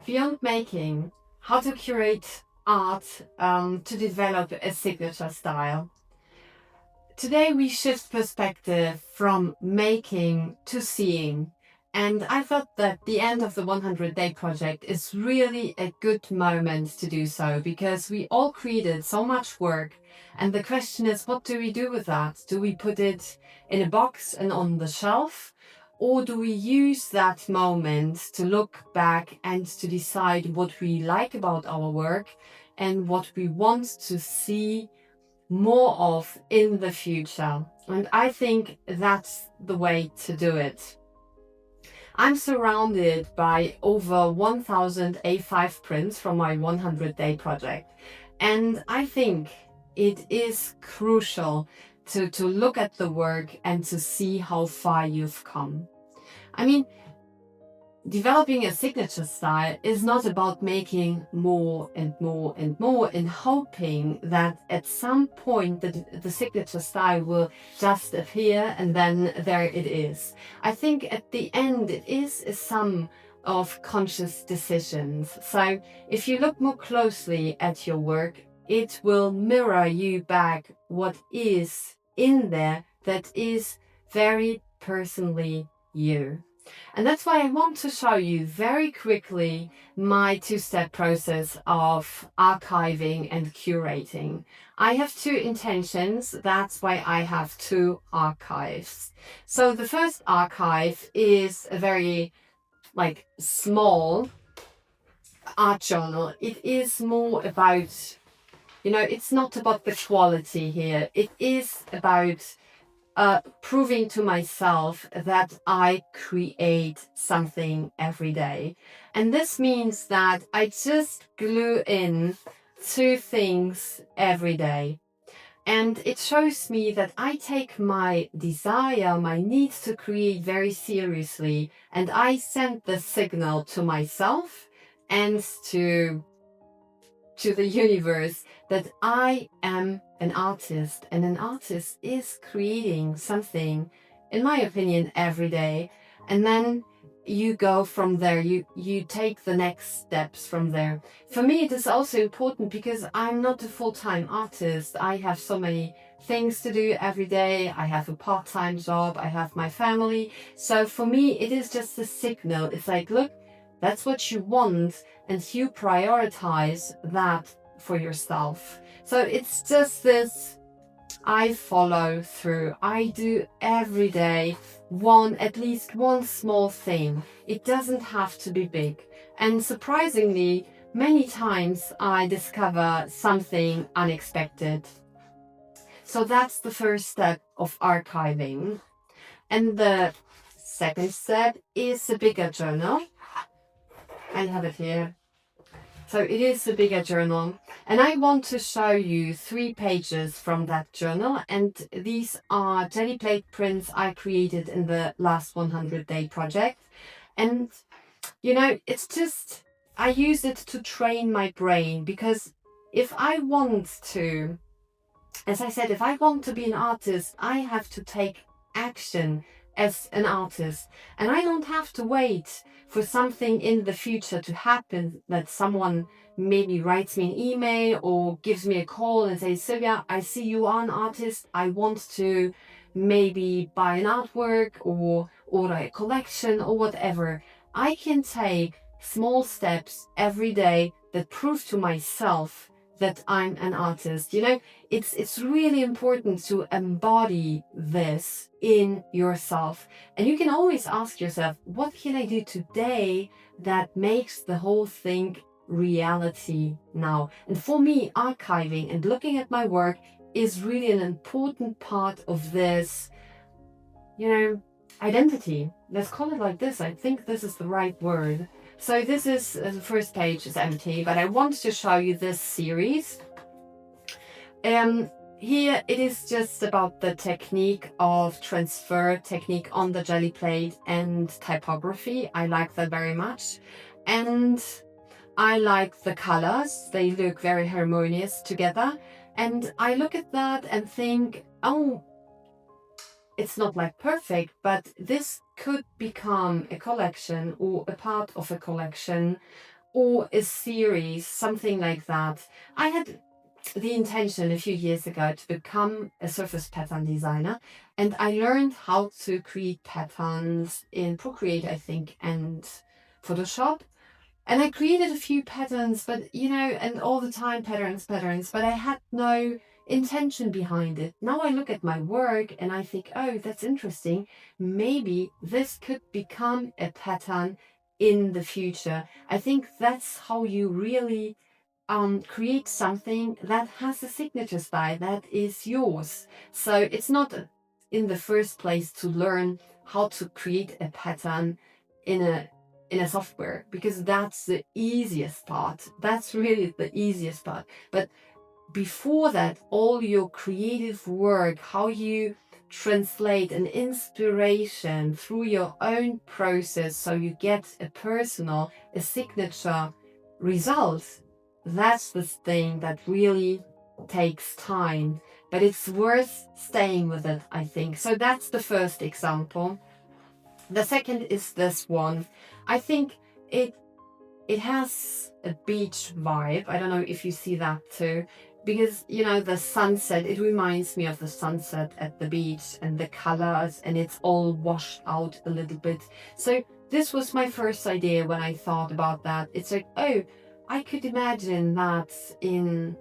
Beyond making, how to curate art to develop a signature style. Today we shift perspective from making to seeing. And I thought that the end of the 100-day project is really a good moment to do so, because we all created so much work. And the question is, what do we do with that? Do we put it in a box and on the shelf? Or do we use that moment to look back and to decide what we like about our work and what we want to see more of in the future? And I think that's the way to do it. I'm surrounded by over 1000 A5 prints from my 100-day project. And I think it is crucial to look at the work and to see how far you've come. I mean, developing a signature style is not about making more and more and more and hoping that at some point the signature style will just appear and then there it is. I think at the end it is a sum of conscious decisions. So if you look more closely at your work, it will mirror you back what is in there that is very personally you. And that's why I want to show you very quickly my two-step process of archiving and curating. I have two intentions. That's why I have two archives. So the first archive is a very small art journal. It is more about, it's not about the quality here. It is about proving to myself that I create something every day. And this means that I just glue in two things every day. And it shows me that I take my desire, my need to create very seriously, and I send the signal to myself and to the universe that I am an artist, and an artist is creating something, in my opinion, every day. And then you go from there, you take the next steps from there. For me, it is also important because I'm not a full-time artist. I have so many things to do every day. I have a part-time job, I have my family. So for me, it is just a signal. It's like, look, that's what you want, and you prioritize that for yourself. So it's just this, I follow through. I do every day at least one small thing. It doesn't have to be big. And surprisingly, many times I discover something unexpected. So that's the first step of archiving. And the second step is a bigger journal. I have it here. So it is a bigger journal, and I want to show you 3 pages from that journal, and these are jelly plate prints I created in the last 100-day project. And it's just, I use it to train my brain, because if I want to, as I said, if I want to be an artist, I have to take action as an artist, and I don't have to wait for something in the future to happen, that someone maybe writes me an email or gives me a call and says, Sylvia, I see you are an artist. I want to maybe buy an artwork or order a collection or whatever. I can take small steps every day that prove to myself that I'm an artist. It's really important to embody this in yourself. And you can always ask yourself, what can I do today that makes the whole thing reality now? And for me, archiving and looking at my work is really an important part of this, identity. Let's call it like this. I think this is the right word. So this is, the first page is empty, but I want to show you this series. Here it is just about the technique of transfer technique on the jelly plate and typography. I like that very much. And I like the colors. They look very harmonious together. And I look at that and think, oh, it's not like perfect, but this could become a collection or a part of a collection or a series, something like that. I had the intention a few years ago to become a surface pattern designer, and I learned how to create patterns in Procreate, I think, and Photoshop. And I created a few patterns, but and all the time patterns, but I had no intention behind it. Now I look at my work and I think, oh, that's interesting. Maybe this could become a pattern in the future. I think that's how you really create something that has a signature style that is yours. So it's not in the first place to learn how to create a pattern in a software, because that's the easiest part. That's really the easiest part. But before that, all your creative work, how you translate an inspiration through your own process so you get a personal, a signature result, that's the thing that really takes time, but it's worth staying with it, I think. So that's the first example. The second is this one. I think it has a beach vibe. I don't know if you see that too, because the sunset, it reminds me of the sunset at the beach and the colors, and it's all washed out a little bit. So this was my first idea when I thought about that. It's like, oh, I could imagine that in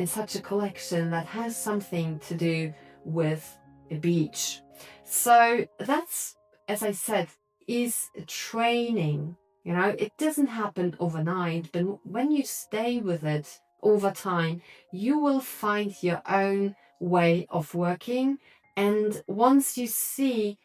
such a collection that has something to do with a beach. So that's, as I said, is training. It doesn't happen overnight, but when you stay with it over time, you will find your own way of working. And once you see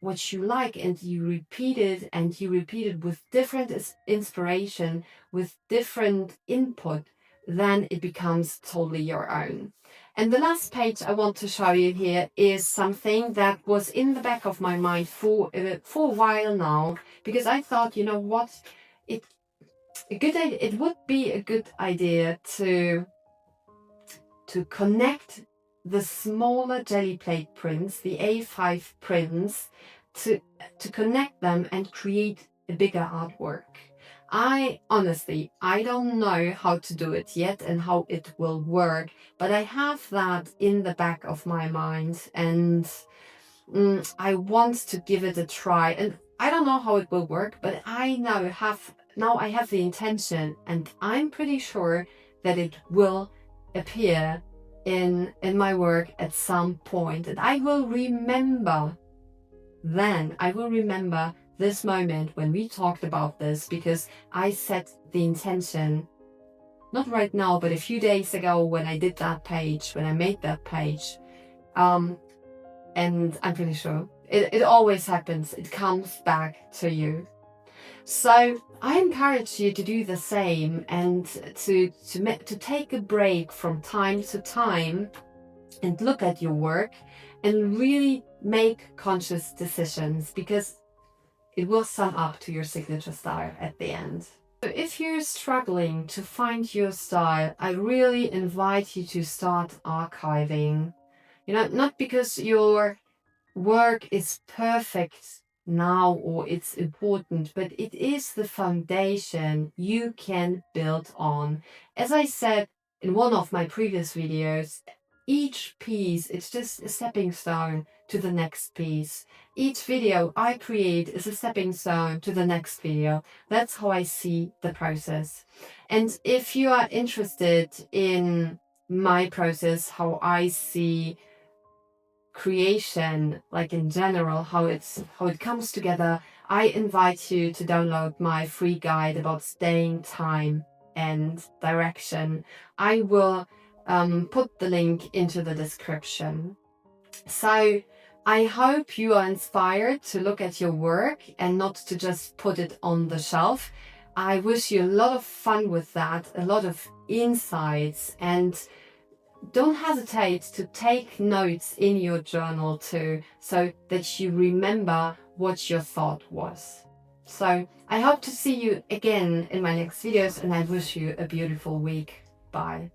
what you like and you repeat it with different inspiration, with different input, then it becomes totally your own. And the last page I want to show you here is something that was in the back of my mind for a while now, because I thought, what, it would be a good idea to connect the smaller jelly plate prints, the A5 prints, to connect them and create a bigger artwork. I don't know how to do it yet and how it will work, but I have that in the back of my mind, and I want to give it a try. And I don't know how it will work, but I now have the intention, and I'm pretty sure that it will appear in my work at some point. And I will remember this moment when we talked about this, because I set the intention, not right now, but a few days ago when I made that page. And I'm pretty sure it always happens. It comes back to you. So I encourage you to do the same, and to take a break from time to time and look at your work and really make conscious decisions, because it will sum up to your signature style at the end. So if you're struggling to find your style, I really invite you to start archiving. Not because your work is perfect now or it's important, but it is the foundation you can build on. As I said in one of my previous videos, each piece is just a stepping stone to the next piece. Each video I create is a stepping stone to the next video. That's how I see the process. And if you are interested in my process, how I see creation, like in general, how it comes together, I invite you to download my free guide about staying, time and direction. I will put the link into the description. So I hope you are inspired to look at your work and not to just put it on the shelf. I wish you a lot of fun with that, a lot of insights, and don't hesitate to take notes in your journal too, so that you remember what your thought was. So I hope to see you again in my next videos, and I wish you a beautiful week. Bye.